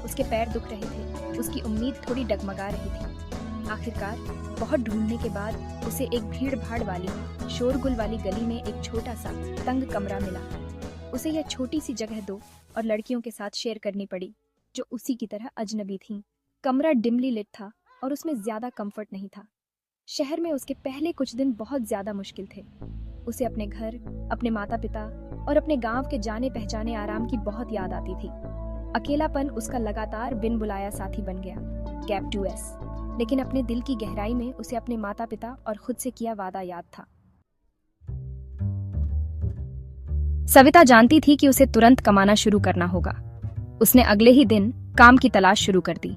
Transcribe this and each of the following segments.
उसके पैर दुख रहे थे, उसकी उम्मीद थोड़ी डगमगा रही थी। आखिरकार बहुत ढूंढने के बाद उसे एक भीड़-भाड़ वाली, शोरगुल वाली गली में एक छोटा सा तंग कमरा मिला। उसे यह छोटी सी जगह दो और लड़कियों के साथ शेयर करनी पड़ी, जो उसी की तरह अजनबी थीं। कमरा डिमली लिट था और उसमें ज्यादा कंफर्ट नहीं था। शहर में उसके पहले कुछ दिन बहुत ज्यादा मुश्किल थे। उसे अपने घर, अपने माता पिता और अपने गांव के जाने पहचाने आराम की बहुत याद आती थी। अकेलापन उसका लगातार बिन बुलाया साथी बन गया। Cap 2S। लेकिन अपने दिल की गहराई में उसे अपने माता पिता और खुद से किया वादा याद था। सविता जानती थी कि उसे तुरंत कमाना शुरू करना होगा। उसने अगले ही दिन काम की तलाश शुरू कर दी।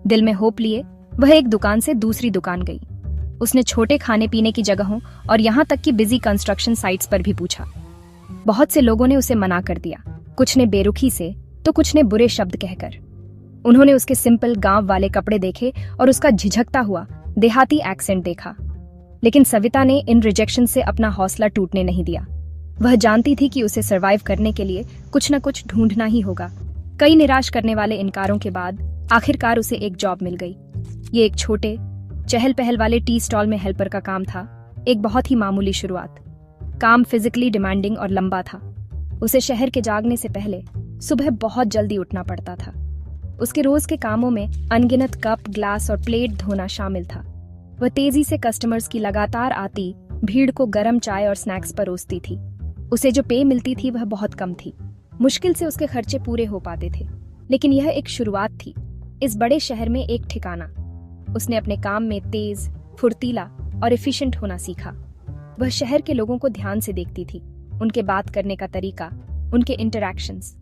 दिल में होप लिए वह एक दुकान से दूसरी दुकान गई। उसने छोटे खाने पीने की जगहों और यहाँ तक कि बिजी कंस्ट्रक्शन साइट्स पर भी पूछा। बहुत से लोगों ने उसे मना कर दिया, कुछ ने बेरुखी से तो कुछ ने बुरे शब्द कहकर। उन्होंने उसके सिंपल गांव वाले कपड़े देखे और उसका झिझकता हुआ देहाती एक्सेंट देखा। लेकिन सविता ने इन रिजेक्शन से अपना हौसला टूटने नहीं दिया। वह जानती थी कि उसे सरवाइव करने के लिए कुछ न कुछ ढूंढना ही होगा। कई निराश करने वाले इनकारों के बाद आखिरकार उसे एक जॉब मिल गई। ये एक छोटे चहल पहल वाले टी स्टॉल में हेल्पर का काम था। एक बहुत ही मामूली शुरुआत। काम फिजिकली डिमांडिंग और लंबा था। उसे शहर के जागने से पहले सुबह बहुत जल्दी उठना पड़ता था। उसके रोज के कामों में अनगिनत कप, ग्लास और प्लेट धोना शामिल था। वह तेजी से कस्टमर्स की लगातार आती भीड़ को गर्म चाय और स्नैक्स परोसती थी। उसे जो पे मिलती थी वह बहुत कम थी। मुश्किल से उसके खर्चे पूरे हो पाते थे, लेकिन यह एक शुरुआत थी। इस बड़े शहर में एक ठिकाना। उसने अपने काम में तेज, फुर्तीला और एफिशिएंट होना सीखा। वह शहर के लोगों को ध्यान से देखती थी, उनके बात करने का तरीका, उनके इंटरैक्शंस।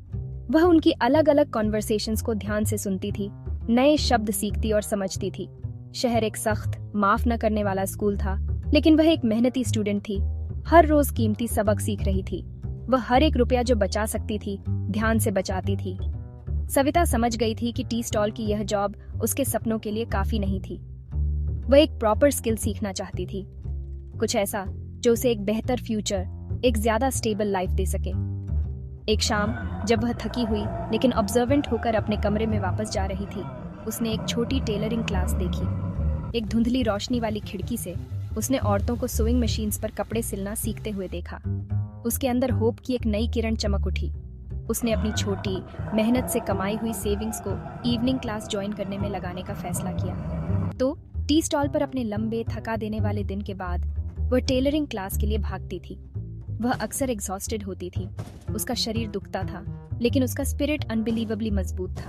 वह उनकी अलग अलग कॉन्वर्सेशंस को ध्यान से सुनती थी, नए शब्द सीखती और समझती थी। शहर एक सख्त, माफ न करने वाला स्कूल था, लेकिन वह एक मेहनती स्टूडेंट थी। हर रोज कीमती सबक सीख रही थी। वह हर एक रुपया जो बचा सकती थी, ध्यान से बचाती थी। सविता समझ गई थी कि टी स्टॉल की यह जॉब उसके सपनों के लिए काफी नहीं थी। वह एक प्रॉपर स्किल सीखना चाहती थी, कुछ ऐसा जो उसे एक बेहतर फ्यूचर, एक ज्यादा स्टेबल लाइफ दे सके। एक शाम जब वह थकी हुई लेकिन ऑब्जर्वेंट होकर अपने कमरे में वापस जा रही थी, उसने एक छोटी टेलरिंग क्लास देखी। एक धुंधली रोशनी वाली खिड़की से उसने औरतों को सोइंग मशीन्स पर कपड़े सिलना सीखते हुए देखा। उसके अंदर होप की एक नई किरण चमक उठी। उसने अपनी छोटी, मेहनत से कमाई हुई सेविंग्स को इवनिंग क्लास ज्वाइन करने में लगाने का फैसला किया। तो टी स्टॉल पर अपने लंबे, थका देने वाले दिन के बाद वह टेलरिंग क्लास के लिए भागती थी। वह अक्सर एग्जॉस्टेड होती थी, उसका शरीर दुखता था, लेकिन उसका स्पिरिट अनबिलीवेबली मजबूत था।